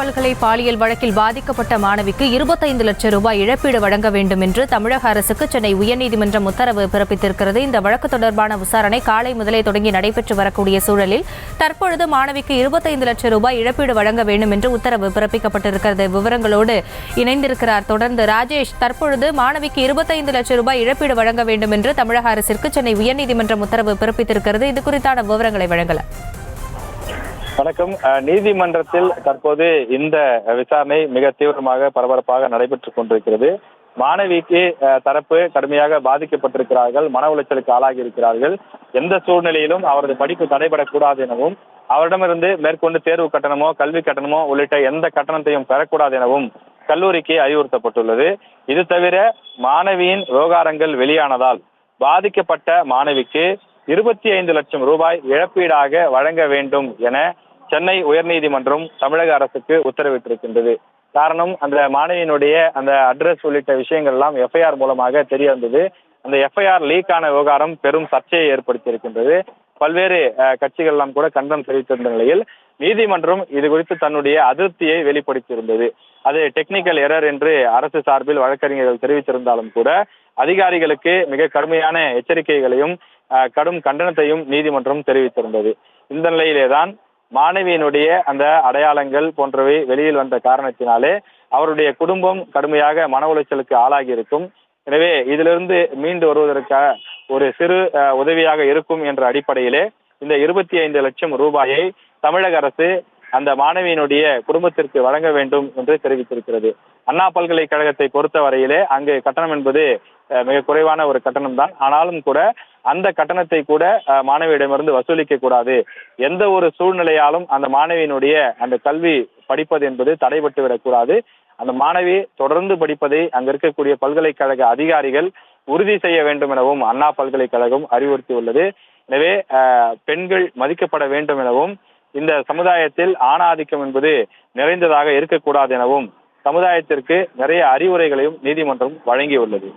பல்கலை பாலியல் வழக்கில் பாதிக்கப்பட்ட மாணவிக்கு 25 லட்சம் ரூபாய் இழப்பீடு வழங்க வேண்டும் என்று தமிழக அரசுக்கு சென்னை உயர்நீதிமன்றம் உத்தரவு பிறப்பித்திருக்கிறது. இந்த வழக்கு தொடர்பான விசாரணை காலை முதலே தொடங்கி நடைபெற்று வரக்கூடிய சூழலில் தற்பொழுது மாணவிக்கு 25 லட்சம் ரூபாய் இழப்பீடு வழங்க வேண்டும் என்று உத்தரவு பிறப்பிக்கப்பட்டிருக்கிறது. விவரங்களோடு இணைந்திருக்கிறார் தொடர்ந்து ராஜேஷ். தற்பொழுது மாணவிக்கு 25 லட்சம் ரூபாய் இழப்பீடு வழங்க வேண்டும் என்று தமிழக அரசிற்கு சென்னை உயர்நீதிமன்றம் உத்தரவு பிறப்பித்திருக்கிறது. இது குறித்தான விவரங்களை வழங்கலாம். வணக்கம். நீதிமன்றத்தில் தற்போது இந்த விசாரணை மிக தீவிரமாக பரபரப்பாக நடைபெற்றுக் கொண்டிருக்கிறது. மாணவிக்கு தரப்பு கடுமையாக பாதிக்கப்பட்டிருக்கிறார்கள், மன உளைச்சலுக்கு ஆளாகி இருக்கிறார்கள். எந்த சூழ்நிலையிலும் அவரது படிப்பு தடைபடக்கூடாது எனவும், அவரிடமிருந்து மேற்கொண்டு தேர்வு கட்டணமோ கல்வி கட்டணமோ உள்ளிட்ட எந்த கட்டணத்தையும் பெறக்கூடாது எனவும் கல்லூரிக்கு அறிவுறுத்தப்பட்டுள்ளது. இது தவிர மாணவியின் விவகாரங்கள் வெளியானதால் பாதிக்கப்பட்ட மாணவிக்கு 25 லட்சம் ரூபாய் இழப்பீடாக வழங்க வேண்டும் என சென்னை உயர்நீதிமன்றம் தமிழக அரசுக்கு உத்தரவிட்டிருக்கின்றது. காரணம், அந்த மாணவியினுடைய அந்த அட்ரஸ் உள்ளிட்ட விஷயங்கள் எல்லாம் எஃப்ஐஆர் மூலமாக தெரிய வந்தது. அந்த எஃப்ஐஆர் லீக் ஆன விவகாரம் பெரும் சர்ச்சையை ஏற்படுத்தியிருக்கின்றது. பல்வேறு கட்சிகள் எல்லாம் கூட கண்டனம் தெரிவித்திருந்த நிலையில் நீதிமன்றம் இது குறித்து தன்னுடைய அதிருப்தியை வெளிப்படுத்தியிருந்தது. அது டெக்னிக்கல் எரர் என்று அரசு சார்பில் வழக்கறிஞர்கள் தெரிவித்திருந்தாலும் கூட அதிகாரிகளுக்கு மிக கடுமையான எச்சரிக்கைகளையும் கடும் கண்டனத்தையும் நீதிமன்றம் தெரிவித்திருந்தது. இந்த நிலையிலேதான் மாணவியினுடைய அந்த அடையாளங்கள் போன்றவை வெளியில் வந்த காரணத்தினாலே அவருடைய குடும்பம் கடுமையாக மன உளைச்சலுக்கு ஆளாகி இருக்கும். எனவே இதிலிருந்து மீண்டு வருவதற்காக ஒரு சிறு உதவியாக இருக்கும் என்ற அடிப்படையிலே இந்த 25 லட்சம் ரூபாயை தமிழக அரசு அந்த மாணவியினுடைய குடும்பத்திற்கு வழங்க வேண்டும் என்று தெரிவித்திருக்கிறது. அண்ணா பல்கலைக்கழகத்தை பொறுத்த வரையிலே அங்கு கட்டணம் என்பது மிக குறைவான ஒரு கட்டணம் தான். ஆனாலும் கூட அந்த கட்டணத்தை கூட மாணவியிடமிருந்து வசூலிக்க கூடாது. எந்த ஒரு சூழ்நிலையாலும் அந்த மாணவியினுடைய அந்த கல்வி படிப்பது என்பது தடைபட்டு விடக்கூடாது. அந்த மாணவி தொடர்ந்து படிப்பதை அங்க இருக்கக்கூடிய பல்கலைக்கழக அதிகாரிகள் உறுதி செய்ய வேண்டும் எனவும் அண்ணா பல்கலைக்கழகம் அறிவுறுத்தியுள்ளது. எனவே பெண்கள் மதிக்கப்பட வேண்டும் எனவும், இந்த சமுதாயத்தில் ஆணாதிக்கம் என்பது நிறைந்ததாக இருக்கக்கூடாது எனவும் சமுதாயத்திற்கு நிறைய அறிவுரைகளையும் நீதிமன்றம் வழங்கியுள்ளது.